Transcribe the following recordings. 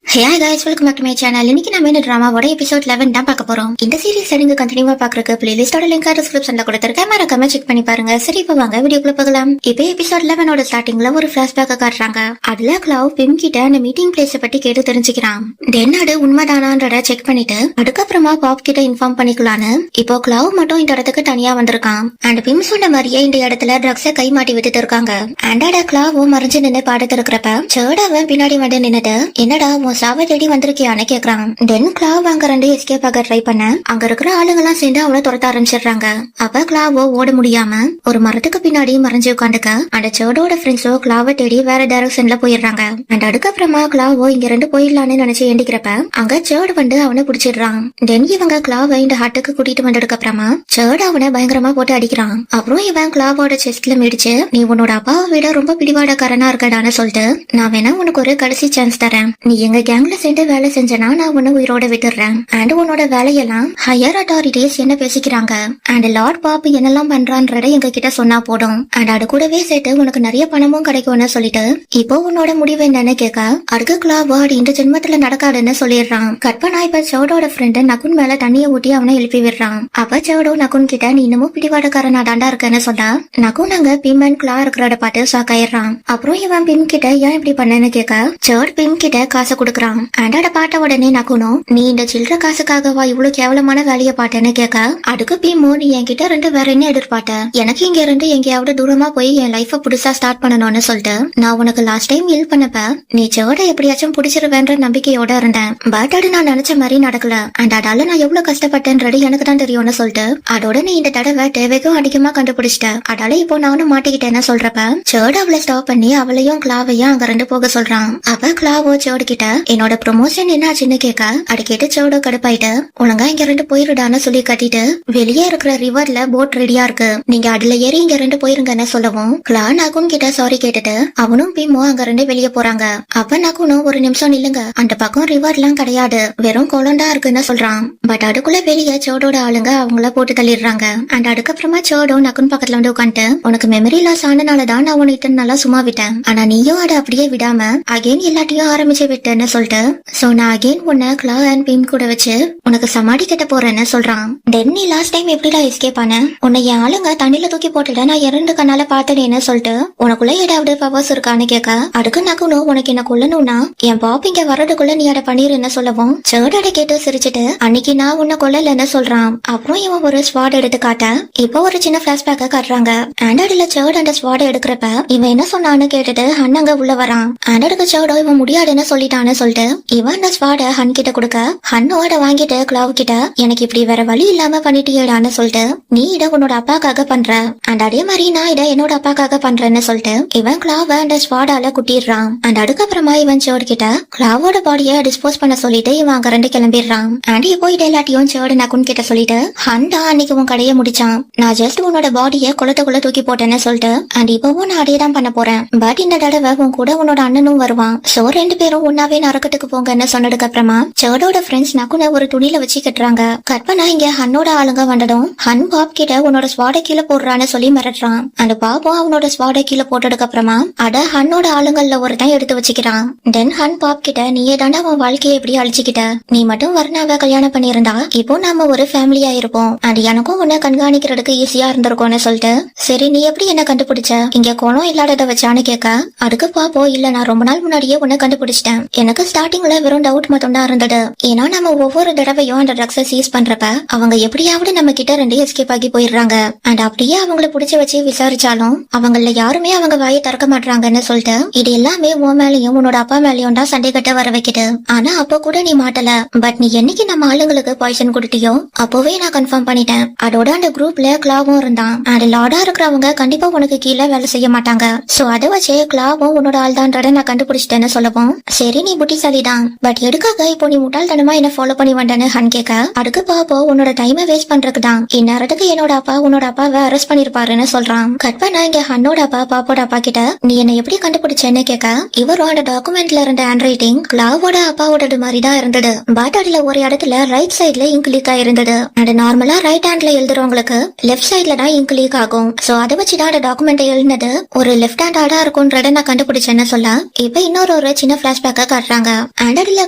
Hey guys, welcome back to my channel. இன்னைக்கு நம்ம இந்த டிராமாவோட எபிசோட் 11 தான் பார்க்க போறோம். இந்த சீரிஸ் நீங்க கண்டினியூவா பார்க்கறதுக்கு பிளேலிஸ்டோட லிங்க் டிஸ்கிரிப்ஷன்ல கொடுத்திருக்கேன். மறக்காம செக் பண்ணி பாருங்க. சரி இப்ப வாங்க வீடியோக்குள்ள போகலாம். இப்போ எபிசோட் 11 ஓட ஸ்டார்டிங்ல ஒரு ஃபிளாஷ்பேக் காட்டுறாங்க. அதுல கிளவ் பிம் கிட்ட அந்த மீட்டிங் பிளேஸ் பத்தி கேட்டு தெரிஞ்சுக்கிறான். தென் அது உண்மைதானான்றத செக் பண்ணிட்டு அதுக்கப்புறமா பாப் கிட்ட இன்ஃபார்ம் பண்ணிக்கலான்னு இப்போ கிளவ் மட்டும் இந்த இடத்துக்கு தனியா வந்திருக்கான். அண்ட் பிம் சொன்ன மாதிரியே இந்த இடத்துல ட்ரக்ஸ கை மாட்டி விட்டுட்டு இருக்காங்க. அண்டோட கிளவும் மறைஞ்சு நின்று பாடத்து இருக்கிறப்ப சேடாவன் பின்னாடி வந்து நின்னுட்டு என்னடா சாவ தேடி வந்திருக்கியான்னு கேக்குறான். தென் கிளாவ் அங்க ரெண்டு எஸ்கேப் ஆக ட்ரை பண்ண அங்க இருக்கிற ஆளுங்க எல்லாம் சேர்ந்து அவளை துரத்த ஆரம்பிச்சிடுறாங்க. அப்ப கிளாவோ ஓட முடியாம ஒரு மரத்துக்கு பின்னாடி மறைஞ்சு உட்காந்துக்க அந்த சேடோட ஃப்ரெண்ட்ஸோ கிளாவை தேடி வேற டைரக்ஷன்ல போயிடுறாங்க. அண்ட் அதுக்கப்புறமா கிளாவோ இங்க ரெண்டு போயிடலான்னு நினைச்சு ஏண்டிக்கிறப்ப அங்க சேட் வந்து அவனை பிடிச்சிடுறான். தென் இவங்க கிளாவை இந்த ஹாட்டுக்கு கூட்டிட்டு வந்ததுக்கு அப்புறமா சேட் அவனை பயங்கரமா போட்டு அடிக்கிறான். அப்புறம் இவன் கிளாவோட செஸ்ட்ல மிடிச்சு நீ உன்னோட அப்பாவை விட ரொம்ப பிடிவாடக்காரனா இருக்கடான்னு சொல்லிட்டு நான் வேணா உனக்கு ஒரு கடைசி சான்ஸ் தரேன். நீ எங்க கேங்ல சேர்ந்து வேலை செஞ்சனா நான் உன்னை உயிரோட விட்டுறேன். அண்ட் உன்னோட வேலையெல்லாம் ஹையர் அத்தாரிட்டிஸ் என்ன பேசிக்கிறாங்க அண்ட் லார்ட் பாப் என்னெல்லாம் பண்றான்றத எங்க கிட்ட சொன்னா போடும். அண்ட் அது கூடவே சேர்த்து உனக்கு நிறைய பணமும் கிடைக்கும்னு சொல்லிட்டு இப்போ உன்னோட முடிவு என்னன்னு கேட்க அதுக்கு கிளாவோ அது இந்த ஜென்மத்துல நடக்காதுன்னு சொல்லிடுறான். கற்பனா இப்ப சவுடோட ஃப்ரெண்டு நகுன் மேல தண்ணிய ஊட்டி அவனை எழுப்பி விடுறான். அப்ப சவுடோ நகுன் கிட்ட நீ இன்னமும் பிடிவாடக்காரனா தாண்டா இருக்கன்னு சொன்னா நகுன் அங்க பிம் அண்ட் கிளா இருக்கிறத பார்த்து ஷாக் ஆயிடுறான். அப்புறம் இவன் பிம் கிட்ட ஏன் இப்படி பண்ணன்னு கேட்க சர்ட் பிம் கிட்ட காசு கொடுக்குறான். அண்டாட பாட்ட உடனே நகுனும் நீ இந்த சில்லற காசுக்காகவா இவ்வளவு கேவலமான வேலைய பாட்டேன்னு கேட்க அதுக்கு பிமோ நீ என்கிட்ட ரெண்டு வேற என்ன எதிர்பார்த்த எனக்கு இங்க இருந்து எங்கேயாவது தூரமா போய் என் லைஃப புதுசா ஸ்டார்ட் பண்ணணும்னு சொல்லிட்டு நான் உனக்கு லாஸ்ட் டைம் ஹெல்ப் பண்ணப்ப நீ சோட எப்படியாச்சும் புடிச்சிருவேன்ற நம்பிக்கையோட இருந்தேன். பட் அது நான் நினைச்ச மாதிரி நடக்கல. அண்ட் அதால நான் எவ்வளவு கஷ்டப்பட்டேன்றது எனக்கு தான் தெரியும்னு சொல்லிட்டு அதோட நீ இந்த தடவை தேவைக்கும் அதிகமா கண்டுபிடிச்சிட்ட. அதால இப்போ நானும் மாட்டிக்கிட்டேன்னு சொல்றப்ப சோட அவளை ஸ்டாப் பண்ணி அவளையும் கிளாவையும் அங்க ரெண்டு போக சொல்றான். அப்ப கிளாவோ சோடு கிட்ட என்னோட ப்ரொமோஷன் என்னாச்சுன்னு கேட்க அது கேட்டு சோடோ கடுப்பாயிட்டு ஒழுங்கா இங்க ரெண்டு போயிருடான்னு சொல்லி கட்டிட்டு வெளியே இருக்கிற ரிவர்ல போட் ரெடியா இருக்கு நீங்க அதுல ஏறி இங்க ரெண்டு போயிருங்கன்னு சொல்லவும் கிளா நகுன் கிட்ட சாரி கேட்டுட்டு அவனும் பீமோ அங்க ரெண்டு வெளியே போறாங்க. அப்ப நகுனும் ஒரு நிமிஷம் நில்லுங்க அந்த பக்கம் ரிவர்லாம் கிடையாது வெறும் குளம்டா இருக்குன்னு சொல்றான். பட் அதுக்குள்ள வெளியே சோடோட ஆளுங்க அவங்கள போட்டு தள்ளிடுறாங்க. அண்ட் அதுக்கப்புறமா சோடோ நகுன் பக்கத்துல வந்து உட்காந்துட்டு உனக்கு மெமரி லாஸ் ஆனனாலதான் நான் உனக்கு நல்லா சும்மா விட்டேன். ஆனா நீயும் அதை அப்படியே விடாம அகைன் எல்லாத்தையும் ஆரம்பிச்சு விட்டேன்னு சொல்லிட்டு சோ நான் அகைன் உன்னை கிளா அண்ட் பீம் கூட வச்சு உனக்கு சமாடி கட்ட போறேன்னு சொல்றான். தென் நீ லாஸ்ட் டைம் எப்படிடா எஸ்கேப் ஆன உன்னை என் ஆளுங்க தண்ணில தூக்கி போட்டுட நான் இரண்டு கண்ணால பார்த்தேன்னு சொல்லிட்டு உனக்குள்ள ஏதாவது பவர்ஸ் இருக்கான்னு கேட்க அதுக்கு நகுனும் உனக்கு என்ன கொல்லணும்னா என் பாப் இங்க வர்றதுக்குள்ள நீ அதை பண்ணிருன்னு சொல்லவும் சேடோட கேட்டு சிரிச்சுட்டு அன்னைக்கு நான் உன்னை கொல்லலன்னு சொல்றான். அப்புறம் இவன் ஒரு ஸ்வாட் எடுத்து காட்ட இப்போ ஒரு சின்ன பிளாஷ்பேக்க காட்டுறாங்க. ஆண்டோட சேட் அந்த ஸ்வாட் எடுக்கிறப்ப இவன் என்ன சொன்னான்னு கேட்டுட்டு ஹன் அங்க உள்ள வரான். ஆண்டோட சேடோ இவன் முடியாதுன்னு சொல்லிட்டான்னு சொல்லிட்டு இவன் அந்த ஸ்வாட ஹன் கிட்ட கொடுக்க ஹன்னோட வாங்கிட்டு கிளாவ் கிட்ட எனக்கு இப்படி வேற வழி இல்லாம பண்ணிட்டியடான்னு சொல்லிட்டு நீ இத உன்னோட அப்பாக்காக பண்ற அண்ட் அதே மாதிரி நான் இத என்னோட அப்பாக்காக பண்றேன்னு சொல்லிட்டு இவன் கிளாவ அந்த ஸ்வாடால குட்டிடுறான். அண்ட் அதுக்கப்புறமா இவன் சேட் கிட்ட கிளாவோட பாடிய டிஸ்போஸ் பண்ண சொல்லிட்டு இவன் அங்க ரெண்டு கிளம்பிடுறான். அண்ட் இப்போ இது எல்லாத்தையும் சேடு நகுன் கிட்ட சொல்லிட்டு ஹண்டா அன்னைக்கு உன் கடையை முடிச்சான் நான் ஜஸ்ட் உன்னோட பாடிய குளத்துக்குள்ள தூக்கி போட்டேன்னு சொல்லிட்டு அண்ட் இப்பவும் நான் அதே தான் பண்ண போறேன். பட் இந்த தடவை உன் கூட உன்னோட அண்ணனும் வருவான் சோ ரெண்டு பேரும் ஒன்னாவே நரக்கத்துக்கு போங்கன்னு சொன்னதுக்கு அப்புறமா சேடோட ஃப்ரெண்ட்ஸ் நகுனை ஒரு துணியில வச்சு கட்டுறாங்க. கற்பனா இங்க ஹன்னோட ஆளுங்க வந்ததும் ஹன் பாப் கிட்ட உன்னோட ஸ்வாட கீழே போடுறான்னு சொல்லி மிரட்டுறான். அந்த பாப்பும் அவனோட ஸ்வாட கீழே போட்டதுக்கு அப்புறமா அத ஹன்னோட ஆளுங்கள்ல ஒருத்தன் எடுத்து வச்சுக்கிறான். தென் ஹன் பாப் கிட்ட நீயே தாண்டா அவன் வாழ்க்கையை எப்படி அழிச்சுக்கிட்ட நீ மட்டும் வர்ணாவை கல்யாணம் பண்ணியிருந்தா இப்போ நாம ஒரு ஃபேமிலியா இருப்போம் அது எனக்கும் உன்னை கண்காணிக்கிறதுக்கு ஈஸியா இருந்திருக்கும்னு சொல்லிட்டு சரி நீ எப்படி என்ன கண்டுபிடிச்ச இங்க குளம் இல்லாதத வச்சான்னு கேட்க அதுக்கு பாப்போ இல்ல நான் ரொம்ப நாள் முன்னாடியே உன்னை கண்டுபிடிச்சிட்டேன் எனக்கு ஸ்டார்டிங்ல வெறும் டவுட் மட்டும் தான் இருந்தது ஏன்னா நம்ம ஒவ்வொரு தடவையும் அந்த ட்ரக்ஸை சீஸ் பண்றப்ப அவங்க எப்படியாவது நம்ம கிட்ட ரெண்டு எஸ்கேப் ஆகி போயிடுறாங்க. அண்ட் அப்படியே அவங்கள புடிச்சு வச்சு விசாரிச்சாலும் அவங்கள யாருமே அவங்க வாயை திறக்க மாட்டாங்கன்னு சொல்லிட்டு இது எல்லாமே உன் மேலயும் உன்னோட அப்பா மேலயும் தான் சண்டை கட்ட வர வைக்குது. ஆனா அப்ப கூட நீ மாட்டல. பட் நீ என்னைக்கு நம்ம ஆளுங்களுக்கு பாய்சன் கொடுத்தியோ அப்பவே நான் கன்ஃபார்ம் பண்ணிட்டேன். அதோட அந்த குரூப்ல கிளாவும் இருந்தான். அண்ட் லார்டா இருக்கிறவங்க கண்டிப்பா உனக்கு கீழே வேலை செய்ய மாட்டாங்க. சோ அதை வச்சு கிளாவும் உன்னோட ஆள் தான்றத நான் கண்டுபிடிச்சிட்டேன்னு சொல்லவும் சரி நீ புத்திசாலிதான் பட் எதுக்காக இப்போ நீ முட்டாள்தனமா என்ன ஃபாலோ பண்ணி வந்தேன்னு ஹன் கேட்க அதுக்கு பாப்போ உன்னோட டைமை வேஸ்ட் பண்றதுக்குதான் இந்நேரத்துக்கு என்னோட அப்பா உன்னோட அப்பாவை அரெஸ்ட் பண்ணிருப்பாருன்னு சொல்றான். கற்பனா இங்க ஹன்னோட அப்பா பாப்போட அப்பா கிட்ட நீ என்ன எப்படி கண்டுபிடிச்சேன்னு கேட்க இவரும் அந்த டாக்குமெண்ட்ல இருந்த ஹேண்ட் ரைட்டிங் கிளாவோட அப்பாவோட மாதிரி தான் இருந்தது. பட் அதுல ஒரு இடத்துல ரைட் சைட்ல இங்க் லீக் ஆயிருந்தது. அண்ட் நார்மலா ரைட் ஹேண்ட்ல எழுதுறவங்களுக்கு லெஃப்ட் சைட்ல தான் இங்க் லீக் ஆகும். சோ அதை வச்சுதான் அந்த டாக்குமெண்ட் எழுதினது ஒரு லெஃப்ட் ஹேண்ட் ஆடா இருக்கும்ன்றத நான் கண்டுபிடிச்சேன்னு சொல்ல இப்ப இன்னொரு சின்ன பிளாஷ்பேக்க காட்டுறாங்க. காட்டுறாங்க. ஆண்டர்ல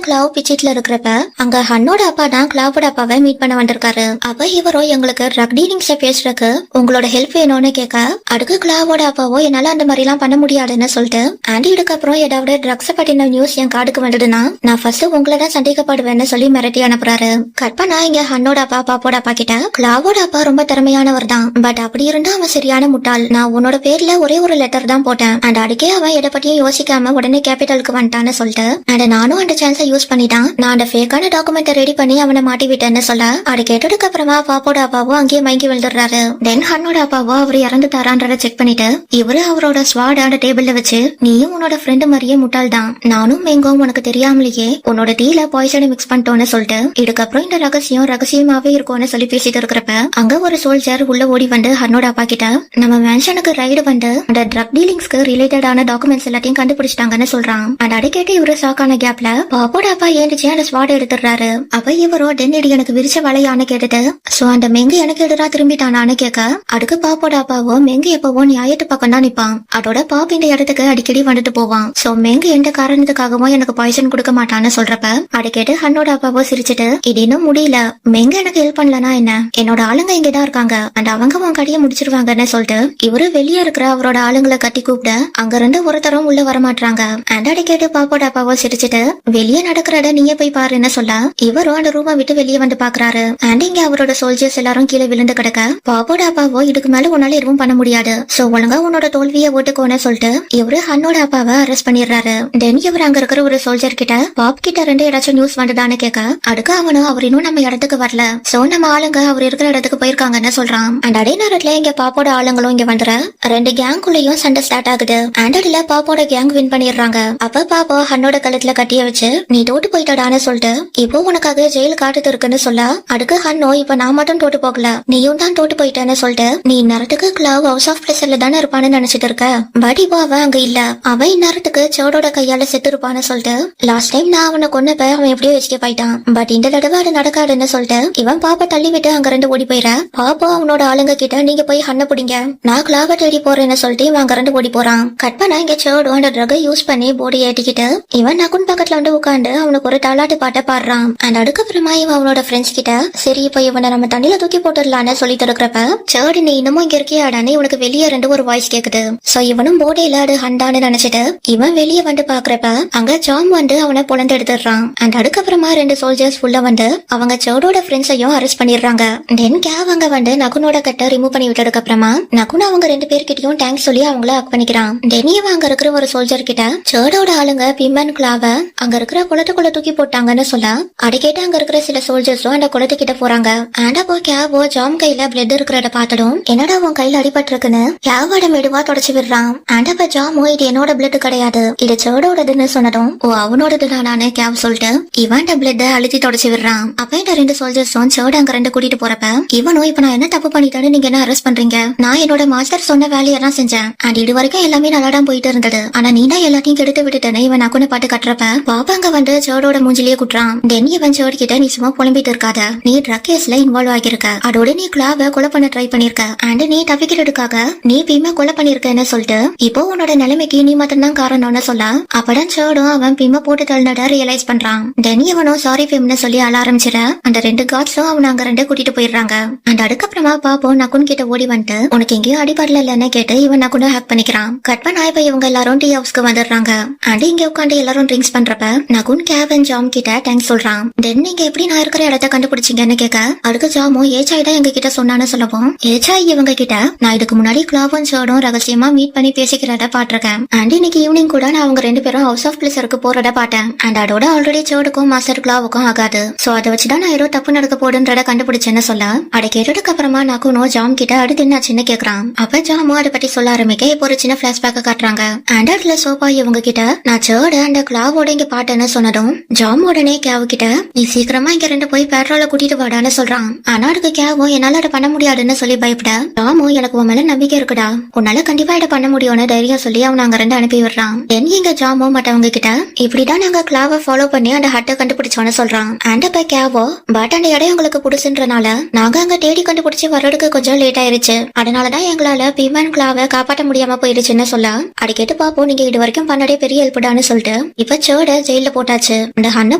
கிளாவ் பிச்சிட்ல இருக்கிறப்ப அங்க ஹன்னோட அப்பா தான் கிளாவோட அப்பாவை மீட் பண்ண வந்திருக்காரு. அப்ப இவரோ எங்களுக்கு ட்ரக் டீலிங்ஸ பேசுறதுக்கு உங்களோட ஹெல்ப் வேணும்னு கேட்க, அடுக்கு கிளாவோட அப்பாவோ என்னால அந்த மாதிரி எல்லாம் பண்ண முடியாதுன்னு சொல்லிட்டு, ஆண்டி இதுக்கப்புறம் ஏதாவது ட்ரக்ஸ் பத்தின நியூஸ் என் கார்டுக்கு வந்ததுன்னா நான் ஃபர்ஸ்ட் உங்களை தான் சந்தேகப்படுவேன்னு சொல்லி மிரட்டி அனுப்புறாரு. கற்பனா இங்க ஹன்னோட அப்பா பாப்போட அப்பா கிட்ட, கிளாவோட அப்பா ரொம்ப திறமையானவர் தான், பட் அப்படி இருந்தா அவன் சரியான முட்டாள். நான் உன்னோட பேர்ல ஒரே ஒரு லெட்டர் தான் போட்டேன், அண்ட் அதுக்கே அவன் எதை பத்தியும் யோசிக்காம உடனே கேபிட்டலுக்கு வந்துட்டான்னு சொல்லிட்டு, அண்ட் நானும் அந்த சான்ஸை யூஸ் பண்ணிட்டான், நான் அந்த ஃபேக்கான டாக்குமெண்ட் ரெடி பண்ணி அவனை மாட்டி விட்டேன்னு சொல்ல, அது கேட்டதுக்கு அப்புறமா பாப்போட அப்பாவும் அங்கேயே மயங்கி விழுந்துடுறாரு. தென் ஹன்னோட அப்பாவோ அவர் இறந்து தரான்றத செக் பண்ணிட்டு, இவரு அவரோட ஸ்வாட் அந்த டேபிள்ல வச்சு, நீயும் உன்னோட ஃப்ரெண்டு மாதிரியே முட்டாள் தான், நானும் மேங்கோவும் உனக்கு தெரியாமலேயே உன்னோட டீல பாய்சனை மிக்ஸ் பண்ணிட்டோன்னு சொல்லிட்டு, இதுக்கப்புறம் இந்த ரகசியமாவே இருக்கும்னு சொல்லி பேசிட்டு இருக்கிறப்ப அங்க ஒரு சோல்ஜர் உள்ள ஓடி வந்து ஹன்னோட அப்பா கிட்ட, நம்ம மேன்ஷனுக்கு ரைடு வந்து அந்த ட்ரக் டீலிங்ஸ்க்கு ரிலேட்டடான டாக்குமெண்ட்ஸ் எல்லாத்தையும் கண்டுபிடிச்சிட்டாங்கன்னு சொல்றான். அண்ட் அதை கேட்டு இவரு ஷாக்கான கேப்ல பாப்போட அப்பா ஏந்திச்சு அந்த ஸ்வாட் எடுத்துறாரு. அப்ப இவரோ டென்னிடி எனக்கு விரிச்ச வலையான்னு கேட்டுட்டு, சோ அந்த மெங்கு எனக்கு எதிரா திரும்பிட்டானான்னு கேட்க, அதுக்கு பாப்போட அப்பாவோ மெங்கு எப்பவோ நியாயத்து பக்கம் தான் நிப்பான், அதோட பாப் இந்த இடத்துக்கு அடிக்கடி வந்துட்டு போவான், சோ மெங்கு எந்த காரணத்துக்காகவும் எனக்கு பாய்சன் கொடுக்க மாட்டான்னு சொல்றப்ப அதை கேட்டு ஹன்னோட அப்பாவோ சிரிச்சுட்டு, இது இன்னும் முடியல, மெங்க எனக்கு ஹெல்ப் பண்ணலனா என்ன, என்னோட ஆளுங்க இங்கதான் இருக்காங்க, அண்ட் அவங்க உன் கடையை முடிச்சிருவாங்கன்னு சொல்லிட்டு இவரு வெளியே இருக்கிற அவரோட ஆளுங்களை கட்டி கூப்பிட அங்க இருந்து ஒருத்தரும் உள்ள வரமாட்டாங்க. அண்ட் அதை கேட்டு பாப்போட அப்பாவோ சிரிச்சுட்டு, வெளியே நடக்கிறத நீயே போய் பாருன்னு சொல்ல இவரும் அந்த ரூமை விட்டு வெளியே வந்து பாக்குறாரு. அண்ட் இங்க அவரோட சோல்ஜர்ஸ் எல்லாரும் கீழே விழுந்து கிடக்க, பாப்போட அப்பாவோ இதுக்கு மேல உன்னால எதுவும் பண்ண முடியாது, சோ ஒழுங்கா உன்னோட தோல்வியை ஓட்டுக்கோன்னு சொல்லிட்டு இவரு ஹன்னோட அப்பாவை அரெஸ்ட் பண்ணிடுறாரு. தென் இவர் அங்க இருக்கிற ஒரு சோல்ஜர் கிட்ட, பாப் கிட்ட இருந்து ஏதாச்சும் நியூஸ் வந்ததான்னு கேட்க, அதுக்கு அவனும் அவர் இன்னும் நம்ம இடத்துக்கு வரல, சோ நம்ம ஆளுங்க அவர் இருக்கிற இடத்துக்கு போயிருக்காங்கன்னு சொல்றான். அண்ட் அதே நேரத்துல இங்க பாப்போட ஆளுங்களும் இங்க வந்துற ரெண்டு கேங்குள்ளயும் சண்டை ஸ்டார்ட் ஆகுது. அண்ட் அதுல பாப்போட கேங் வின் பண்ணிடுறாங்க. அப்ப பாப்பா ஹன்னோட கழுத்துல கட்டிய வச்சு, நீ தோட்டு போயிட்டடான்னு சொல்லிட்டு இப்போ உனக்காக ஜெயில் காட்டுது இருக்குன்னு சொல்ல, அதுக்கு ஹன்னோ, இப்ப நான் மட்டும் தோட்டு போகல, நீயும் தான் தோட்டு போயிட்டேன்னு சொல்லிட்டு, நீ இந்நேரத்துக்கு கிளாவ் ஹவுஸ் ஆஃப் பிளஸர்ல தானே இருப்பான்னு நினைச்சிட்டு இருக்க, பட் இப்போ அவன் அங்க இல்ல, அவன் இந்நேரத்துக்கு சோடோட கையால செத்து இருப்பான்னு சொல்லிட்டு, லாஸ்ட் டைம் நான் அவனை கொன்னப்ப அவன் எப்படியோ எஸ்கேப் ஆயிட்டான், பட் இந்த தடவை அது நடக்காதுன்னு சொல்லிட்டு இவன் பாப்பா தள்ளி விட்டு அங்க இருந்து ஓடி போயிட, பாப்பா அவனோட ஆளுங்க கிட்ட, நீங்க போய் ஹன்ன பிடிங்க, நான் கிளாவ தேடி போறேன்னு சொல்லிட்டு இவன் அங்க இருந்து ஓடி போறான். கட்பனா இங்க சோடோ அந்த ட்ரகை யூஸ் பண்ணி போடி ஏட்டிக்கிட்டு இவன் நகுன் பக்கத்துல வந்து உட்காந்து அவனுக்கு ஒரு தாலாட்டு பாட்டை பாடுறான். அண்ட் அதுக்கப்புறமா இவன் அவனோட ஃப்ரெண்ட்ஸ் கிட்ட, சரி இப்ப இவனை நம்ம தண்ணியில தூக்கி போட்டுடலான்னு சொல்லிட்டு இருக்கிறப்ப, சோடு நீ இன்னமும் இங்க இருக்கியாடான்னு இவனுக்கு வெளியே ரெண்டு ஒரு வாய்ஸ் கேக்குது. சோ இவனும் போடையில அது ஹண்டான்னு நினைச்சிட்டு இவன் வெளியே வந்து பாக்குறப்ப அங்க ஜாம் வந்து அவனை பொழந்து எடுத்துடுறான். அண்ட் அதுக்கப்புறமா ரெண்டு சோல்ஜர்ஸ் உள்ள வந்து அவங்க சோடோட ஃப்ரெண்ட்ஸையும் அரெஸ்ட் பண்ணிடுறாங்க. தென் கேவ் அங்க வந்து நகுனோட கட்டை ரிமூவ் பண்ணி விட்டதுக்கு அப்புறமா நகுன் அவங்க ரெண்டு பேர்கிட்டயும் தேங்க்ஸ் சொல்லி அவங்கள ஹக் பண்ணிக்கிறான். தென் இவன் அங்க இருக்கிற ஒரு சோல்ஜர் கிட்ட, சோடோட ஆளுங்க பிம்மன் கிளாவ அங்க இருக்கிற குளத்துக்குள்ள தூக்கி போட்டாங்கன்னு சொல்ல, அதை கேட்டு அங்க இருக்கிற சில சோல்ஜர்ஸும் அந்த குளத்துக்கிட்ட போறாங்க. அண்ட் அப்போ கேவோ ஜாம் கையில பிளட் இருக்கிறத பார்த்ததும், என்னடா உன் கையில அடிபட்டு இருக்குன்னு கேவோட மெதுவா தொடச்சு விடுறான். அண்ட் அப்ப ஜாமோ, இது என்னோட பிளட் கிடையாது, இது சோடோடதுன்னு சொன்னதும், ஓ அவனோடது தானே கேவ் சொல்லிட்டு இவன் பிளட் அழுத்தி தொடச்சு விடுறான். அப்ப இந்த ரெண்டு சோல்ஜர்ஸும் சோட அங்க ரெண்டு கூட்டிட்டு போறப்ப, இவனும் இப்ப நான் என்ன தப்பு பண்ணிட்டேன்னு நீங்க என்ன அரெஸ்ட் பண்றீங்க, நான் என்னோட மாஸ்டர் சொன்ன வேலையெல்லாம் செஞ்சேன், அண்ட் இது வரைக்கும் எல்லாமே நல்லா தான் போயிட்டு இருந்தது, ஆனா நீ தான் எல்லாத்தையும் கெடுத்து விட்டுட்டேன்னு இவன் நகுனை பாட்டு கட்டுறப்ப பாப்பாங்க வந்து சோடோட மூஞ்சிலேயே குட்டுறான். தென் இவன் சோடு கிட்ட, நீ சும்மா புலம்பிட்டு இருக்காத, நீ ட்ரக் கேஸ்ல இன்வால்வ் ஆகிருக்க, அதோட நீ கிளாவ கொலை பண்ண ட்ரை பண்ணிருக்க, அண்ட் நீ தப்பிக்கிறதுக்காக நீ பீமா கொலை பண்ணிருக்கன்னு சொல்லிட்டு இப்போ உன்னோட நிலைமைக்கு நீ மட்டும் தான் காரணம்னு சொல்ல, அப்பதான் சோடும் அவன் பீமா போட்டு தள்ளினத ரியலைஸ் பண்றான். தென் இவனும் சாரி பீம்னு சொல்லி அழ ஆரம்பிச்சிட, அந்த ரெண்டு காட்ஸும் அவனை அங்க ரெண்டு கூட்டிட்டு போயிடுறாங்க. அண்ட் அதுக்கப்புறமா பாப்போம் நகுன் கிட்ட ஓடி வந்துட்டு, உனக்கு எங்கேயும் அடிபடல இல்லன்னு கேட்டு இவன் நகுனை ஹேக் பண்ணிக்கிறான். கட்பனா இப்ப இவங்க எல்லாரும் டீ ஹவுஸ்க்கு வந்துடுறாங்க. அண்ட் இங்க உட்காந்து எல்லாரும் ட்ரிங்க்ஸ் பண்றப்ப நகுன் கேவன் ஜாம் கிட்ட தேங்க்ஸ் சொல்றான். தென் நீங்க எப்படி நான் இருக்கிற இடத்த கண்டுபிடிச்சீங்கன்னு கேட்க, அதுக்கு ஜாமோ ஏச்சாய் தான் எங்க கிட்ட சொன்னான்னு சொல்லவும், ஏச்சாய் இவங்க கிட்ட, நான் இதுக்கு முன்னாடி கிளாவும் சோடும் ரகசியமா மீட் பண்ணி பேசிக்கிறத பாட்டிருக்கேன், அண்ட் இன்னைக்கு ஈவினிங் கூட நான் அவங்க ரெண்டு பேரும் ஹவுஸ் ஆஃப் பிளஸருக்கு போறத பார்த்தேன், அண்ட் அதோட ஆல்ரெடி சோடுக்கும் மாஸ்டர் கிளாவுக்கும் ஆகாது, சோ அதை வச்சுதான் நான் ஏதோ தப்பு நடக்க போடுன்றத கண்டுபிடிச்சேன்னு சொல்ல, அதை கேட்டதுக்கு அப்புறமா நகுனோ ஜாம் கிட்ட அடுத்து என்னாச்சுன்னு கேக்குறான். அப்ப ஜாமோ அதை பத்தி சொல்ல ஆரம்பிக்க இப்போ ஒரு சின்ன பிளாஷ்பேக்க காட்டுறாங்க. அண்ட் அதுல சோபா இவங்க கிட்ட, நான் சோட அந்த கிளாவோட இங்க பாட்டேன்னு சொன்னதும் ஜாம் உடனே கேவ் கிட்ட, நீ சீக்கிரமா இங்க ரெண்டு போய் பெட்ரோல கூட்டிட்டு வாடான்னு சொல்றான். ஆனா அதுக்கு கேவோ, என்னால அதை பண்ண முடியாதுன்னு சொல்லி பயப்பட, ஜாமோ எனக்கு உன் மேல நம்பிக்கை இருக்குடா, உன்னால கண்டிப்பா இதை பண்ண முடியும்னு தைரியம் சொல்லி அவன் அங்க ரெண்டு அனுப்பி விடுறான். தென் இங்க ஜாமோ மற்றவங்க கிட்ட, இப்படிதான் நாங்க கிளாவை ஃபாலோ பண்ணி அந்த ஹட்டை கண்டுபிடிச்சோன்னு சொல்றான். அண்ட் அப்ப கேவோ, பட் அந்த இடம் உங்களுக்கு புடிச்சுன்றனால நாங்க அங்க தேடி கண்டுபிடிச்சு வர்றதுக்கு கொஞ்சம் லேட் ஆயிருச்சு, அதனாலதான் எங்களால பீமன் கிளாவை காப்பாற்ற முடியாம போயிடுச்சுன்னு சொல்ல, அதை கேட்டு பாப்போம் நீங்க இது வரைக்கும் பண்ணதே பெரிய ஹெல்ப்டான்னு சொல்லிட்டு இப்ப சேட ஜெயில போட்டாச்சு. அந்த ஹன்ன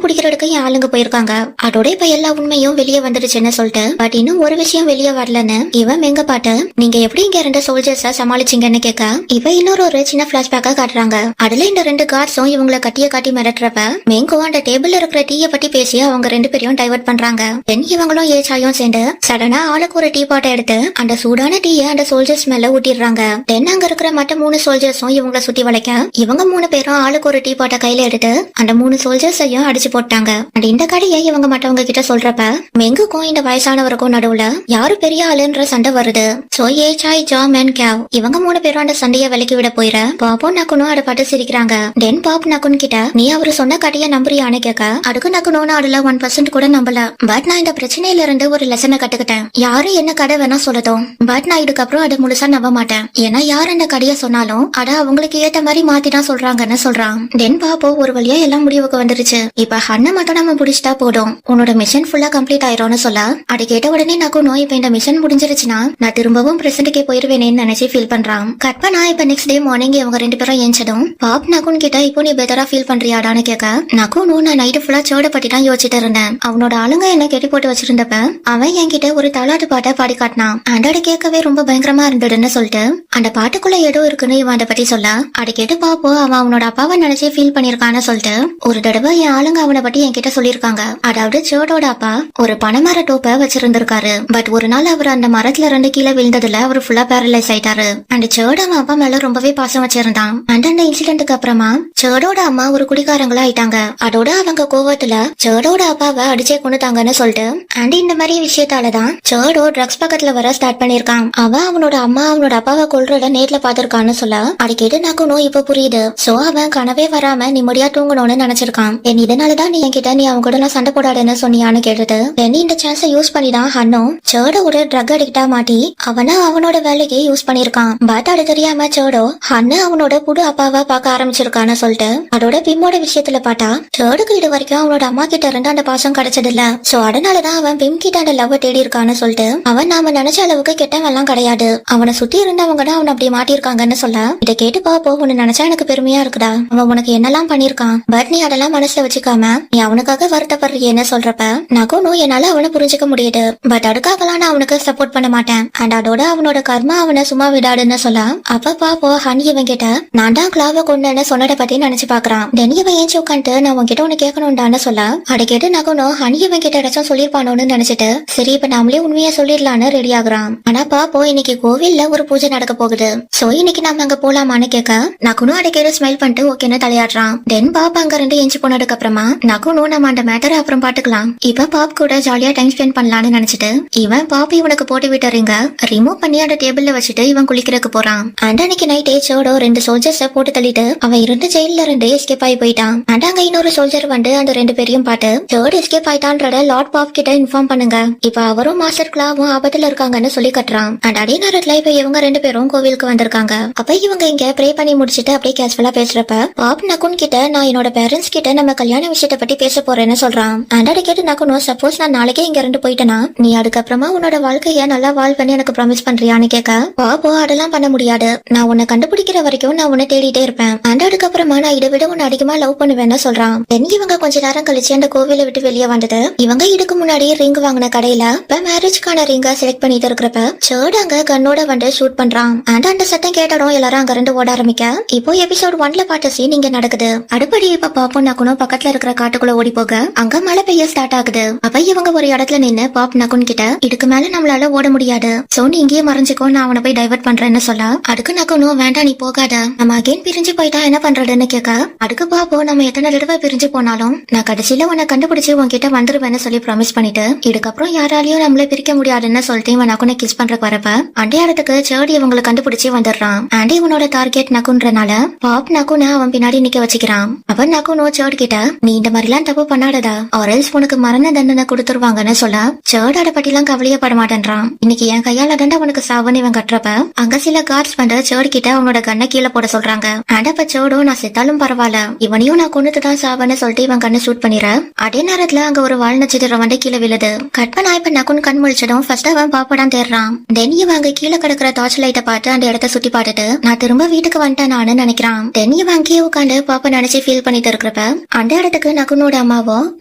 பிடிக்கிறதுக்கு என் ஆளுங்க போயிருக்காங்க. அதோட இப்ப எல்லா உண்மையும் வெளியே வந்துருச்சுன்னு சொல்லிட்டு பட் இன்னும் ஒரு விஷயம் வெளியே வரலன்னு இவன் மெங்க பாட்டு நீங்க எப்படி இங்க 2 சோல்ஜர்ஸ சமாளிச்சீங்கன்னு கேட்க இப்ப இன்னொரு ஒரு சின்ன பிளாஷ்பேக்கா காட்டுறாங்க. அதுல இந்த 2 கார்ட்ஸும் இவங்களை காட்டி மிரட்டுறப்ப மெங்கோ அந்த டேபிள்ல இருக்கிற டீய பத்தி பேசி அவங்க 2 பேரையும் டைவர்ட் பண்றாங்க. தென் இவங்களும் ஏச்சாயும் சேர்ந்து சடனா ஆளுக்கு ஒரு டீ பாட்டை எடுத்து அந்த சூடான டீய அந்த சோல்ஜர்ஸ் மேல ஊட்டிடுறாங்க. தென் அங்க இருக்கிற மற்ற 3 சோல்ஜர்ஸும் இவங்களை சுத்தி வளைக்க இவங்க 3 பேரும் ஆளுக்கு ஒரு டீ பாட்டை கையில எடுத்து அந்த 3 சோல்ஜர்ஸையும் அடிச்சு போட்டாங்க. அண்ட் இந்த கடையை இவங்க மற்றவங்க கிட்ட சொல்றப்ப மெங்குக்கும் இந்த வயசானவருக்கும் நடுவுல யாரு பெரிய ஆளுன்ற சண்டை வருது. சோ ஏச்சாய் ஜாம் அண்ட் கேவ் இவங்க 3 பேரும் அந்த சண்டையை விலக்கி விட போயிட பாப்பும் நக்குனும் அதை பார்த்து சிரிக்கிறாங்க. தென் பாப் நக்குன் கிட்ட நீ அவரு சொன்ன கடையை நம்புறியான்னு கேட்க அதுக்கு நக்குனும் அதுல 1% கூட நம்பல. பட் நான் இந்த பிரச்சனையில இருந்து ஒரு லெசனை கட்டுக்கிட்டேன். யாரு என்ன கடை வேணா சொல்லட்டும் பட் நான் இதுக்கப்புறம் அதை முழுசா நம்ப மாட்டேன். ஏன்னா யார் அந்த கடையை சொன்னாலும் அத அவங்களுக்கு ஏத்த மாதிரி மாத்தி தான் சொல்றாங்கன்னு சொல்றான். தென் பாப்போ ஒரு வழியா எல்லாம் முடிவுக்கு வந்துருச்சு. இப்ப ஹன்ன மட்டும் நம்ம பிடிச்சிட்டா போதும் உன்னோட மிஷன் ஃபுல்லா கம்ப்ளீட் ஆயிரும்னு சொல்ல அதை கேட்ட உடனே நக்குனும் இப்ப இந்த மிஷன் முடிஞ்சிருச்சுன்னா நான் திரும்பவும் பிரசன்ட்கே போயிருவேனேன்னு நினைச்சு ஃபீல் பண்றான். கற்பனா இப்ப நெக்ஸ்ட் டே மார்னிங் இவங்க 2 பேரும் ஏஞ்சதும் பாப் நக்குன் கிட்ட இப்போ நீ பெட்டரா ஃபீல் பண்றியாடான்னு கேட்க நக்குனும் நான் நைட்டு ஃபுல்லா சோட பத்தி தான் யோசிச்சுட்டு இருந்தேன். அவனோட ஆளுங்க என்ன கெட்டி போட்டு வச்சிருந்தப்ப அவன் என்கிட்ட ஒரு தாலாட்டு பாட்டை பாடி காட்டினான். அண்டோட கேட்கவே ரொம்ப பயங்கரமா இருந்ததுன்னு சொல்லிட்டு அந்த பாட்டுக்குள்ள ஏதோ இருக்குன்னு இவன் அதை பத்தி சொல்ல அதை கேட்டு பாப்போ அவன் அவனோட அப்பாவை நினைச்சு ஃபீல் பண்ணிருக்கான்னு சொல்லிட்டு ஒரு தடவை என் ஆளுங்க அவனை பத்தி என்கிட்ட சொல்லிருக்காங்க. அதாவது சோடோட அப்பா ஒரு பனைமர டோப்பை வச்சிருந்திருக்காரு. பட் ஒரு நாள் அவர் அந்த மரத்துல இருந்து கீழே விழுந்ததுல அவர் ஃபுல்லா பேரலைஸ் ஆயிட்டாரு. அந்த சோட அவன் அப்பா மேல ரொம்பவே பாசம் வச்சிருந்தான். அந்த இன்சிடென்ட்க்கு அப்புறமா சோடோட அம்மா ஒரு குடிக்காரங்களா ஆயிட்டாங்க. அதோட அவங்க கோவத்துல சோடோட அப்பாவை அடிச்சே கொண்டுட்டாங்கன்னு சொல்லிட்டு அண்ட் இந்த மாதிரி விஷயத்தாலதான் சோடோ ட்ரக்ஸ் பக்கத்துல வர ஸ்டார்ட் பண்ணிருக்கான். அவன் அவனோட அம்மா அவனோட அப்பாவை கொல்றத நேர்ல பாத்திருக்கான்னு சொல்ல அது கேட்டு நக்குனும் இப்ப புரியுது. சோ அவன் கனவே வராம நிம்மதியா தூங்கணும்னு நினைச்சிருக்கான். என் இதனாலதான் நீ என்கிட்ட நீ அவங்க கூட சண்டை போடாதுன்னு சொன்னியான்னு கேட்டது. தென் இந்த சான்ஸை யூஸ் பண்ணிதான் ஹன்னும் சோடோ ஒரு ட்ரக் அடிக்டா மாட்டி அவனை அவனோட வேலைக்கு யூஸ் பண்ணிருக்கான். பட் அது தெரியாம சோடோ ஹன்னு அவனோட புது அப்பாவை பார்க்க ஆரம்பிச்சிருக்கான்னு சொல்லிட்டு அதோட பிம்மோட விஷயத்துல பார்த்தா சோடுக்கு இது வரைக்கும் அவனோட அம்மா கிட்ட இருந்து அந்த பாசம் கிடைச்சது இல்ல. சோ அதனாலதான் அவன் பிம் கிட்ட அந்த லவ் தேடி இருக்கான்னு சொல்லிட்டு அவன் நாம நினைச்ச அளவுக்கு கெட்டவன் எல்லாம் கிடையாது. அவனை சுத்தி இருந்தவங்க தான் அவனை அப்படி மாட்டிருக்காங்கன்னு சொல்ல இதை கேட்டு பாப்போ உன்னை நினைச்சா எனக்கு பெருமையா இருக்குடா. அவன் உனக்கு என்னெல்லாம் பண்ணிருக்கான் பட் நீ அதெல்லாம் மனசுல வச்சுக்காம நீ அவனுக்காக வருத்தப்படுறியன்னு சொல்றப்ப நகுனும் என்னால அவனை புரிஞ்சுக்க முடியுது. பட் அதுக்காகலாம் நான் அவனுக்கு சப்போர்ட் பண்ண மாட்டேன். அண்ட் அதோட அவனோட கர்மா அவனை சும்மா விடாடுன்னு சொல்ல அப்ப பாப்போ ஹனி இவன் கிட்ட நான் தான் கிளாவ கொண்டேன்னு சொன்னதை பத்தி நினைச்சு பாக்குறான். தென் இவன் ஏன் உட்காந்துட்டு நான் உன்கிட்ட ஒண்ணு கேட்கணும்டான்னு சொல்ல அதை கேட்டு நகுனும் ஹனி இவன் கிட்ட ஏதாச்சும் சொல்லிருப்பானோன்னு நினைச்சிட்டு சரி இப்ப நாமளே உண்மையா சொல்லிடலான்னு ரெடி ஆகுறான். ஆனா பாப்போ இன்னைக்கு கோவில்ல ஒரு பூஜை நடக்க போகுது. சோ இன்னைக்கு நாம அங்க போலாமான்னு கேட்க நகுனும் அதை கேட்டு ஸ்மைல் பண்ணிட்டு ஓகேன்னு தலையாடுறான். தென் பாப் அங்க 2 எஞ்சி போனதுக்கு அப்புறமா நகுனும் நம்ம அந்த மேட்டரை அப்புறம் பாத்துக்கலாம். இப்ப பாப் கூட ஜாலியா டைம் ஸ்பெண்ட் பண்ணலாம்னு நினைச்சிட்டு இவன் பாப் இவனுக்கு போட்டு விட்டுறீங்க ரிமூவ் பண்ணி அந்த டேபிள்ல வச்சுட்டு இவன் குளிக்கிறதுக்கு போறான். அண்ட் அன்னைக்கு நைட்டே சோடோ 2 சோல்ஜர்ஸ போட்டு தள்ளிட்டு அவன் இருந்த ஜெயில இருந்து எஸ்கேப் ஆகி போயிட்டான். அண்ட் அங்க இன்னொரு சோல்ஜர் வந்து அந்த 2 பேரையும் பார்த்து சோடு எஸ்கேப் ஆயிட்டான்றத லார்ட் பாப் கிட்ட இன்ஃபார்ம் பண்ணுங்க. இப்ப அவரும் மாஸ்டர் கிளாவும் ஆபத்துல இருக்காங்கன்னு சொல்லி கட்டுறான். அண்ட் அதே நேரத்துல இப்ப இவங்க 2 பேரும் கோவிலுக்கு வந்திருக்காங்க. அப்ப இவங்க இங்க ப்ரே பண்ணி முடிச்சிட்டு அப்படியே கேஷுவலா பேசுறப்ப பாப் நகுன் கிட்ட நான் என்னோட பேரண்ட்ஸ் கிட்ட நம்ம கல்யாண விஷயத்தை பத்தி பேச போறேன்னு சொல்றான். அண்ட் அதை கேட்டு நகுனும் சப்போஸ் நான் நாளைக்கே இங்க இருந்து போயிட்டேன்னா நீ அதுக்கப்புறமா உன்னோட வாழ்க்கைய நல்லா வாழ்வன்னு எனக்கு ப்ராமிஸ் பண்றியான்னு கேட்க பாப்போ அதெல்லாம் பண்ண முடியாது. நான் உன்னை கண்டுபிடிக்கிற வரைக்கும் நான் உன்னை தேடிட்டே இருப்பேன். அண்ட் அதுக்கப்புறமா நான் இதை விட உன்னை அதிகமா லவ் பண்ணுவேன்னு சொல்றான். தென் இவங்க கொஞ்ச நேரம் கழிச்சு அந்த கோவிலை விட்டு வெளியே வந்தது. இவங்க இதுக்கு முன்னாடி ரிங் வாங்கின கடையில இப்ப மேரேஜ்க்கான ரிங்க செலக்ட் பண்ணிட்டு இருக்கிறப்ப சர்ட் அங்க கன்னோட வந்து ஷூட் பண்றான். அண்ட் அந்த சத்தம் கேட்டதும் எல்லாரும் அங்க இருந்து ஓட ஆரம்பிக்க இப்போ எபிசோட் 1ல பார்த்த சீன் இங்க நடக்குது. அடுப்படி இப்ப பாப்போம் நகுனும் பக்கத்துல இருக்கிற காட்டுக்குள்ள ஓடி போக அங்க மழை பெய்ய ஸ்டார்ட் ஆகுது. அப்ப இவங்க ஒரு இடத்துல நின்னு பாப் நகுன் கிட்ட இதுக்கு மேல நம்மளால ஓட முடியாது. சோ நீ இங்கேயே மறைஞ்சுக்கோ நான் அவனை போய் டைவர்ட் பண்றேன்னு சொல்ல அதுக்கு நகுனும் வேண்டாம் நீ போகாத நம்ம அகைன் பிரிஞ்சு போயிட்டா என்ன பண்றதுன்னு கேட்க அதுக்கு பாப்போ நம்ம எத்தனை தடவை பிரிஞ்சு போனாலும் நான் கடைசியில உன்னை கண்டுபிடிச்சு உன்கிட்ட வந்துருவேன்னு சொல்லி ப்ராமிஸ் பண்ணிட்டு இதுக்கப்புறம் யாராலையும் நம்மள பிரிக்க முடியாதுன்னு சொல்லிட்டு இவன் நகுனை கிஸ் பண்றக்கு வரப்ப அடையாளத்துக்கு சர்டி இவங்களை கண்டுபிடிச்சு வந்துடுறான். அண்ட் இவனோட டார்கெட் நகுன்றனால பாப் நகுனை அவன் பின்னாடி நிக்க வச்சுக்கிறான். அவன் நகுனோ சர்ட் கிட்ட நீ இந்த மாதிரி எல்லாம் தப்பு பண்ணாதடா ஆர்எல்ஸ் உனக்கு மரண தண்டனை கொடுத்துருவாங்கன்னு சொல்ல சர்ட் அதை பத்தி எல்லாம் கவலையப்பட மாட்டேன்றான். இன்னைக்கு என் கையால தண்டை அவனுக்கு சாவுன்னு இவன் கட்டுறப்ப அங்க சில கார்ட்ஸ் வந்து சர்ட் கிட்ட அவனோட கண்ணை கீழே போட சொல்றாங்க. அண்ட் அப்ப சர்டோ நான் செத்தாலும் பரவாயில்ல, இவனையும் நான் கொண்டுட்டு தான் சாவன்னு சொல்லிட்டு இவன் கண்ணை ஷூட் பண்ணிடுற. அதே நேரத்துல அங்க ஒரு வால் நட்சத்திரம் வந்து கீழே விழுது. கட் பண்ணா இப்ப நக்குன் கண் முழிச்சதும் ஃபர்ஸ்ட் அவன் பாப்படான் தேடுறான். தென் இவன் அங்க கீழே கிடக்குற டார்ச் லைட்டை பார்த்து அந்த இடத்த சுத்தி பார்த்துட்டு நான் திரும்ப வீட்டுக்கு வந்துட்டேன் நானு நினைக்கிறான். தென் இவன் அங்கேயே உட்காந்து பாப்பா நினைச்சு ஃபீல் பண்ணிட்டு இருக்கிறப்ப அந்த இடத்துக்கு நக்குனோட அம்மாவும்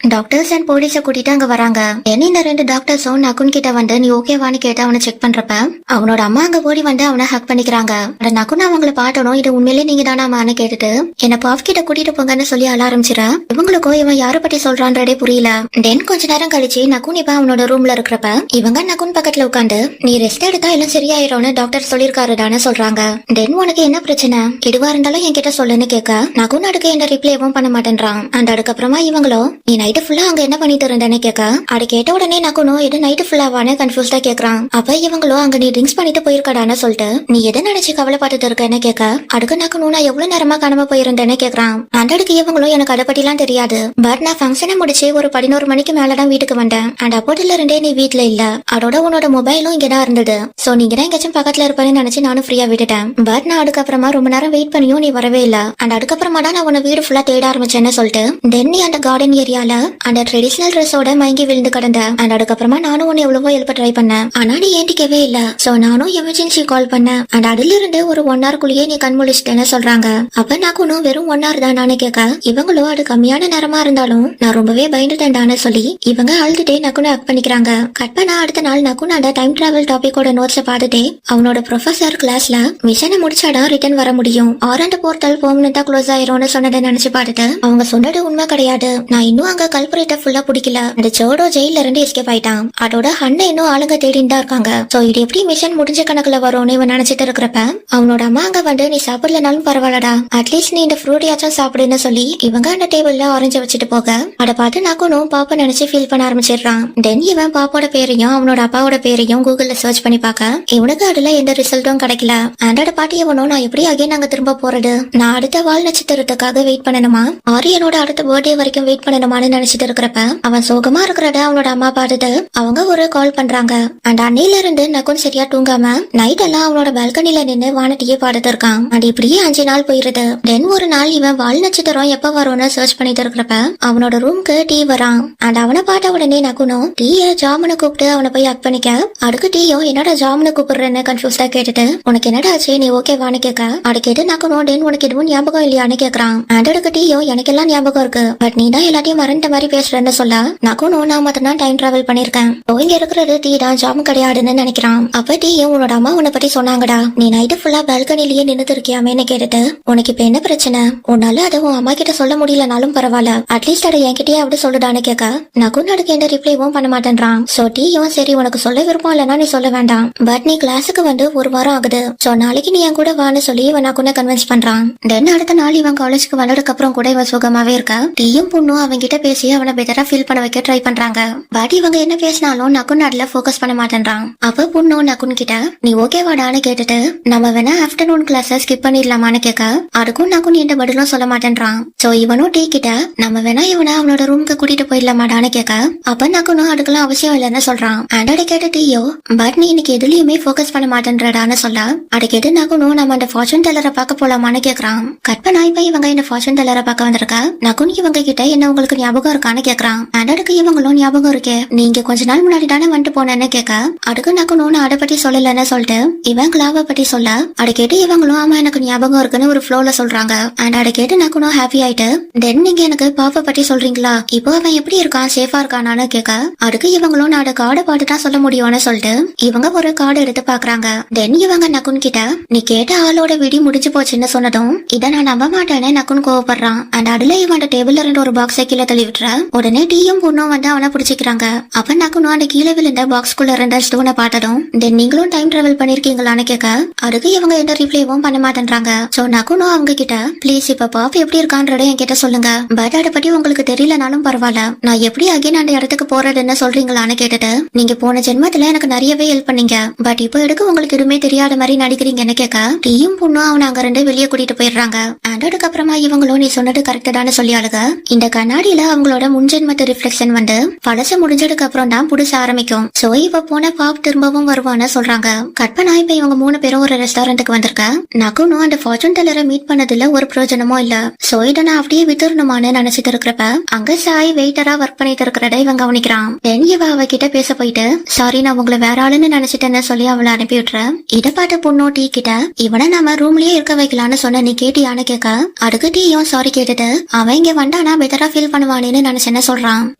டாக்டர்ஸ் அண்ட் போலீஸ கூட்டிட்டு அங்க வராங்க. தென் இந்த 2 டாக்டர்ஸும் நக்குன் கிட்ட வந்து நீ ஓகேவான்னு கேட்டு அவனை செக் பண்றப்ப அவனோட அம்மா அங்க ஓடி வந்து அவனை ஹக் பண்ணிக்கிறாங்க. நக்குன் அவங்களை பார்த்தனும் இது உண்மையிலே நீங்க தானாமான்னு கேட்டுட்டு என்ன பாப் கிட்ட கூட்டிட்டு போங்கன்னு சொல்லி அழ ஆரம்பிச்சிட. இவங்களுக்கும் இவன் யார பத்தி சொல்றான்றதே புரியல. தென் கொஞ்ச நேரம் கழிச்சு நக்குன் இப்ப அவனோட ரூம்ல இருக்கிறப்ப இவங்க நக்குன் பக்கத்துல உட்காந்து நீ ரெஸ்ட் எடுத்தா எல்லாம் சரியாயிரும்னு டாக்டர் சொல்லிருக்காருடான்னு சொல்றாங்க. தென் உனக்கு என்ன பிரச்சனை, எதுவா இருந்தாலும் என்கிட்ட சொல்லுன்னு கேட்க நக்குன் அதுக்கு எந்த ரிப்ளைவும் பண்ண மாட்டேன்றான். அந்த அதுக்கப்புறமா இவங்களும் நீ நைட்டு ஃபுல்லா அங்க என்ன பண்ணிட்டு இருந்தேன்னு கேட்க அது கேட்ட உடனே நக்குனும் இது நைட்டு ஃபுல்லாவான்னு கன்ஃபியூஸ்டா கேக்குறான். அப்ப இவங்களும் அங்க நீ ட்ரிங்க்ஸ் பண்ணிட்டு போயிருக்காடான்னு சொல்லிட்டு நீ எதை நினைச்சு கவலைப்பட்டு இருக்கேன்னு கேட்க அதுக்கு நக்குனும் நான் எவ்வளவு நேரமா காணாம போயிருந்தேன்னு கேக்குறான். அந்த அடுக்கு இவங்களும் எனக்கு அதை பத்திலாம் தெரியாது, பட் நான் ஃபங்க்ஷனை முடிச்சு ஒரு 11 மணிக்கு மேலதான் வீட்டுக்கு வந்தேன். அண்ட் அப்போதுல இருந்தே நீ வீட்டுல இல்ல, அதோட உன்னோட மொபைலும் இங்கதான் இருந்தது. சோ நீங்க தான் எங்கேயும் பக்கத்துல இருப்பேன்னு நினைச்சு நானும் ஃப்ரீயா விட்டுட்டேன். பட் நான் அதுக்கப்புறமா ரொம்ப நேரம் வெயிட் பண்ணியும் நீ வரவே இல்ல. அண்ட் அதுக்கப்புறமா தான் நான் உன்னை வீடு ஃபுல்லா தேட ஆரம்பிச்சேன்னு சொல்லிட்டு தென் நீ அந்த கார்டன் ஏரியால அந்த ட்ரெடிஷனல் ட்ரெஸ்ஸோட மயங்கி விழுந்து கிடந்த. அண்ட் அதுக்கப்புறமா நானும் உன்னை எவ்வளவோ எழுப்ப ட்ரை பண்ணேன், ஆனா நீ ஏண்டிக்கவே இல்ல. சோ நானும் எமர்ஜென்சி கால் பண்ணேன். அண்ட் அதுல இருந்து ஒரு 1 hour குள்ளேயே நீ கண் முழிச்சிட்டேன்னு சொல்றாங்க. அப்ப நான் வெறும் 1 hour தானு கேட்க இவங்களும் அது கம்மியான நேரமா இருந்தாலும் நான் ரொம்பவே பயந்துட்டேன்டான்னு சொல்லி இவங்க அழுதுட்டே நக்குனை ஹக் பண்ணிக்கிறாங்க. கட் பண்ணா அடுத்த நாள் நக்குன் அந்த டைம் டிராவல் டாபிக்கோட நோட்ஸை பார்த்துட்டே அவனோட ப்ரொஃபசர் கிளாஸ்ல மிஷனை முடிச்சாதான் ரிட்டர்ன் வர முடியும், ஆரண்ட் போர்ட்டல் பெர்மனண்டா க்ளோஸ் ஆயிரும்னு சொன்னதை நினைச்சு பார்த்துட்டு அவங்க சொன்னது உண்மை கிடையாது, நான் இன்னும் அங்க கல்பரேட்டர் ஃபுல்லா பிடிக்கல, அந்த சோடோ ஜெயில இருந்து எஸ்கேப் ஆயிட்டான், அதோட ஹண்ணை இன்னும் ஆளுங்க தேடிட்டு தான் இருக்காங்க. சோ இது எப்படி மிஷன் முடிஞ்ச கணக்குல வரும்னு இவன் நினைச்சிட்டு இருக்கிறப்ப அவனோட அம்மா அங்க வந்து நீ சாப்பிடலனாலும் பரவாயில்லடா, அட்லீஸ்ட் நீ இந்த ஃப்ரூட்டியாச்சும் சாப்பிடுன்னு சொல்லி இவங்க அந்த டேபிள்ல ஆரஞ்சு வச்சுட்டு போக அதை பார்த்து நக்குனும் பாப்பா நினைச்சு ஃபீல் பண்ண ஆரம்பிச்சிடுறான். தென் இவன் பாப்போட பேரையும் அவனோட அப்பாவோட பேரையும் கூகுள்ல சர்ச் பண்ணி பார்க்க இவனுக்கு அதுல எந்த ரிசல்ட்டும் கிடைக்கல. அண்டோட பாட்டி இவனும் நான் எப்படி அகைன் அங்க திரும்ப போறது, நான் அடுத்த வால் நட்சத்திரத்துக்காக வெயிட் பண்ணணுமா, ஆரியனோட அடுத்த பர்த்டே வரைக்கும் வெயிட் பண்ணணுமான்னு நினைச்சிட்டு இருக்கிறப்ப அவன் சோகமா இருக்கிறத அவனோட அம்மா பார்த்துட்டு அவங்க ஒரு கால் பண்றாங்க. அண்ட் அன்னையில இருந்து நக்குன் சரியா தூங்காம நைட் எல்லாம் அவனோட பால்கனில நின்று வானத்தையே பாடுத்து இருக்கான். அது இப்படியே 5 நாள் போயிருது. தென் ஒரு நாள் இவன் வால் நட்சத்திரம் எப்ப வரும்னு சர்ச் பண்ணிட்டு இருக்கிறப்ப அவனோட ரூம்க்கு டீ வரான். அண்ட் அவனை பார்த்த உடனே நக்குனும் டீய ஜாமுனை கூப்பிட்டு அவனை போய் ஹக் பண்ணிக்க அதுக்கு டீயும் என்னடா ஜாமுனை கூப்பிடுறேன்னு கன்ஃபியூஸ்டா கேட்டுட்டு உனக்கு என்னடா ஆச்சு நீ ஓகேவான்னு கேட்க அதை கேட்டு நக்குனும் டென் உனக்கு எதுவும் ஞாபகம் இல்லையான்னு கேக்குறான். அண்ட் அதுக்கு டீயும் எனக்கு எல்லாம் ஞாபகம் இருக்கு, பட் நீ தான் எல்லாத்தையும் மறந்த மாதிரி பேசுறேன்னு சொல்ல நக்குனும் நான் மட்டும் டைம் டிராவல் பண்ணிருக்கேன், இங்க இருக்கிறது டீ தான் ஜாமு கிடையாதுன்னு நினைக்கிறான். அப்ப டீயும் உன்னோட அம்மா உன்னை பத்தி சொன்னாங்கடா, நீ நைட்டு ஃபுல்லா பால்கனிலேயே நின்னுட்டு இருக்கியாமேன்னு கேட்டுட்டு உனக்கு இப்ப என்ன பிரச்சனை, உன்னால அதை உன் அம்மா கிட்ட சொல்ல முடியலனாலும் பரவாயில்ல, அட்லீஸ்ட் அதை என்கிட்டயே அப்படி சொல்லுடான்னு கேட்க நக்குன் அதுக்கு எந்த ரிப்ளைவும் பண்ண மாட்டேன்றான். சோ டீயும் சரி உனக்கு சொல்ல விருப்பம் இல்லைன்னா நீ சொல்ல வேண்டாம், பட் நீ கிளாஸுக்கு வந்து 1 வாரம் ஆகுது, சோ நாளைக்கு நீ என் கூட வான்னு சொல்லி இவன் நக்குனை கன்வின்ஸ் பண்றான். தென் அடுத்த நாள் இவன் காலேஜுக்கு வந்ததுக்கு அப்புறம் கூட இவன் சுகமாவே இருக்க டீயும் பொண்ணும் அவங்க கிட்ட பேசி அவனை பெட்டரா ஃபீல் பண்ண வைக்க ட்ரை பண்றாங்க. பட் இவங்க என்ன பேசினாலும் நக்குன் அதுல போக்கஸ் பண்ண மாட்டேன்றான். அப்ப பொண்ணும் நக்குன் கிட்ட நீ ஓகேவாடான்னு கேட்டுட்டு நம்ம வேணா ஆஃப்டர்நூன் கிளாஸ் ஸ்கிப் பண்ணிடலாமான்னு கேட்க அதுக்கும் நக்குன் எந்த பதிலும் சொல்ல மாட்டேன்றான். சோ இவனும் டீ கிட்ட நம்ம வேணா இவனை அவனோட ரூமுக்கு கூட்டிட்டு போயிடலாமாடான்னு கேட்க அப்ப நக்குனும் அதுக்கெல்லாம் அவசியம் இல்லைன்னு சொல்றான். அண்ட் அதை கேட்ட டீயோ பட் நீ இன்னைக்கு எதுலயுமே போக்கஸ் பண்ண மாட்டேன்றடான்னு சொல்ல அதை கேட்டு நக்குனும் நம்ம அந்த ஃபார்ச்சூன் டெல்லரை பார்க்க போலாமான்னு கேக்குறான். கட் பண்ணா இப்ப இவங்க இந்த ஃபார்ச்சூன் டெல்லரை பார்க்க வந்திருக்க நக்குன் இவங்க கிட்ட என்ன உங்களுக்கு ஞாபகம் இருக்கான்னு கேக்குறான். அண்ட் அதுக்கு இவங்களும் ஞாபகம் இருக்கே, நீங்க கொஞ்ச நாள் முன்னாடி தானே வந்துட்டு போனேன்னு கேட்க அதுக்கு நக்குனும் நான் அதை பத்தி சொல்லலன்னு சொல்லிட்டு இவன் கிளாவை பத்தி சொல்ல அதை கேட்டு இவங்களும் ஆமா எனக்கு ஞாபகம் இருக்குன்னு ஒரு ஃப்ளோல சொல்றாங்க. அண்ட் அதை கேட்டு நக்குனும் ஹாப்பி ஆயிட்டு தென் நீங்க எனக்கு பாப்பா பத்தி சொல்றீங்களா, இப்போ அவன் எப்படி இருக்கான் சேஃபா இருக்கானான்னு கேட்க அதுக்கு இவங்களும் நான் கார்டை பார்த்து தான் சொல்ல முடியும்னு சொல்லிட்டு இவங்க ஒரு கார்டு எடுத்து பாக்குறாங்க. தென் இவங்க நக்குன் கிட்ட நீ கேட்ட ஆளோட விடி முடிஞ்சு போச்சுன்னு சொன்னதும் இதை நான் நம்ப மாட்டேன்னு நக்குன் கோவப்படுறான். அண்ட் அதுல இவன் டேபிள்ல இருந்து ஒரு பாக்ஸை கீழே தள்ளி விட்டுற உடனே டீயும் பொண்ணும் வந்து அவனை பிடிச்சிக்கிறாங்க. அப்ப நக்குனும் அந்த கீழே விழுந்த பாக்ஸ்குள்ள இருந்த ஸ்டோனை பார்த்ததும் தென் நீங்களும் டைம் டிராவல் பண்ணிருக்கீங்களான்னு கேட்க அதுக்கு இவங்க எந்த ரிப்ளைவும் பண்ண மாட்டேன்றாங்க. சோ நக்குனும் அவங்க கிட்ட ப்ளீஸ் இப்ப பாப் எப்படி இருக்கான்றத என்கிட்ட சொல்லுங்க, பட் அதை பத்தி உங்களுக்கு தெரியலனாலும் பரவாயில்ல, நான் எப்படி அகைன் அந்த இடத்துக்கு போறதுன்னு சொல்றீங்களான்னு கேட்டுட்டு நீங்க போன ஜென்மத்துல எனக்கு நிறையவே ஹெல்ப் பண்ணீங்க, பட் இப்போ எடுக்க உங்களுக்கு எதுவுமே தெரியாத மாதிரி நடிக்கிறீங்கன்னு கேட்க டீயும் பொண்ணும் அவனை அங்க ரெண்டு வெளியே கூட்டிட்டு போயிடுறாங்க. அண்ட் அதுக்கப்புறமா இவங்களும் நீ சொன்னது கரெக்ட் தானே சொல்லி அழுக இந்த கண்ணாடியில அவங்களோட முன்ஜென்மத்து ரிஃப்ளெக்ஷன் வந்து பழச முடிஞ்சதுக்கு அப்புறம் தான் புதுசு ஆரம்பிக்கும். சோ இப்ப போன பாப் திரும்பவும் வருவான்னு சொல்றாங்க. கட் பண்ணா இப்ப இவங்க 3 பேரும் ஒரு ரெஸ்டாரண்ட்டுக்கு வந்திருக்க நக்குனும் அந்த ஃபார்ச்சூன் டெல்லரை மீட் பண்ணதுல ஒரு பிரயோஜனமும் இல்ல. சோ இதை நான் அப்படியே வித்துடணுமான்னு நினைச்சிட்டு இருக்கிறப்ப அங்க சாய் வெயிட்டரா ஒர்க் பண்ணிட்டு இருக்கிறத இவன் கவனிக்கிறான். தென் இவ அவகிட்ட பேச போயிட்டு சாரி நான் உங்களை வேற ஆளுன்னு நினைச்சிட்டேன்னு சொல்லி அவளை அனுப்பி விட்டுற. இதை பார்த்து பொண்ணு டீ கிட்ட இவனை நம்ம ரூம்லயே இருக்க வைக்கலான்னு சொன்ன நீ கேட்டியான்னு கேட்க அதுக்கு டீயும் சாரி கேட்டுட்டு அவன் இங்க வந்தானா பெட்டரா ஃபீல் பண்ணுவானேன்னு நினைச்சேன்னு சொல்றான்.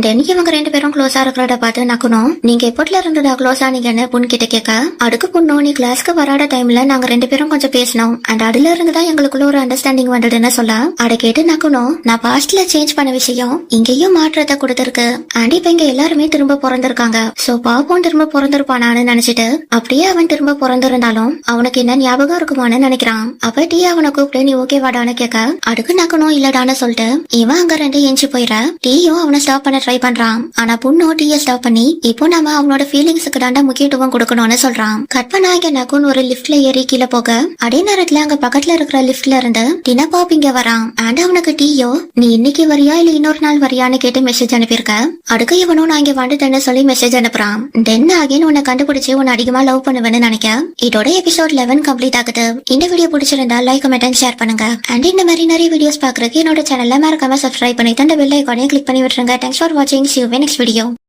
தென் இவங்க 2 பேரும் க்ளோஸா இருக்கிறத பார்த்து நக்கணும். நீங்க எப்போட்ல இருந்ததா க்ளோஸ் ஆனீங்கன்னு பொண்ணு கிட்ட கேட்க அதுக்கு பொண்ணு நீ கிளாஸ்க்கு வராத டைம்ல நாங்க 2 பேரும் கொஞ்சம் பேசணும் அண்ட் அதுல இருந்துதான் எங்களுக்குள்ள ஒரு அண்டர்ஸ்டாண்டிங் வந்ததுன்னு சொல்ல அதை கேட்டு நக்கணும். நான் பாஸ்ட்ல சேஞ்ச் பண்ண விஷயம் இங்கேயும் மாற்றத்தை கொடுத்திருக்கு அண்ட் இப்ப இங்க எல்லாருமே திரும்ப பிறந்திருக்காங்க. சோ பாப்போம் திரும்ப பிறந்திருப்பானான்னு நினைச்சிட்டு அப்படியே அவன் திரும்ப பிறந்திருந்தாலும் அவனுக்கு என்ன ஞாபகம் இருக்குமான்னு நினைக்கிறான். அப்ப டீ அவனை கூப்பிட்டு நீ ஓகே வாடான்னு கேட்க அதுக்கு நக்கணும் இல்லடான்னு சொல்லிட்டு இவன் அங்க 2 இன்ச்சு போயிட டீயும் அவனை ஸ்டாப் பண்ண ட்ரை பண்றான். ஆனா பொண்ணு டீயை ஸ்டாப் பண்ணி இப்போ நம்ம அவனோட ஃபீலிங்ஸுக்கு தாண்டா முக்கியத்துவம் கொடுக்கணும்னு சொல்றான். கட் பண்ணா இங்க நக்குன் ஒரு லிப்ட்ல ஏறி கீழே போக அதே நேரத்துல அங்க பக்கத்துல இருக்கிற லிப்ட்ல இருந்து டினபாப் இங்க வரான். அண்ட் அவனுக்கு டீயோ நீ இன்னைக்கு வரியா இல்ல இன்னொரு நாள் வரியான்னு கேட்டு மெசேஜ் அனுப்பியிருக்க. அதுக்கு இவனும் நான் இங்க வந்துட்டேன்னு சொல்லி மெசேஜ் அனுப்புறான். தென் அகைன் உன்னை கண்டுபிடிச்சு உன்னை அதிகமா லவ் பண்ணுவேன்னு நினைக்க இதோட எபிசோட் 11 கம்ப்ளீட் ஆகுது. இந்த வீடியோ பிடிச்சிருந்தா லைக் கமெண்ட் அண்ட் ஷேர் பண்ணுங்க. அண்ட் இந்த மாதிரி நிறைய வீடியோஸ் பாக்குறதுக்கு என்னோட சேனல்ல மறக்காம சப்ஸ்கிரைப் பண்ணி அந்த பெல் ஐகானையும் கிளிக் பண்ணி விட்டுருங்க. தேங்க்ஸ் ஃபார் வாட்சிங். See you in next video.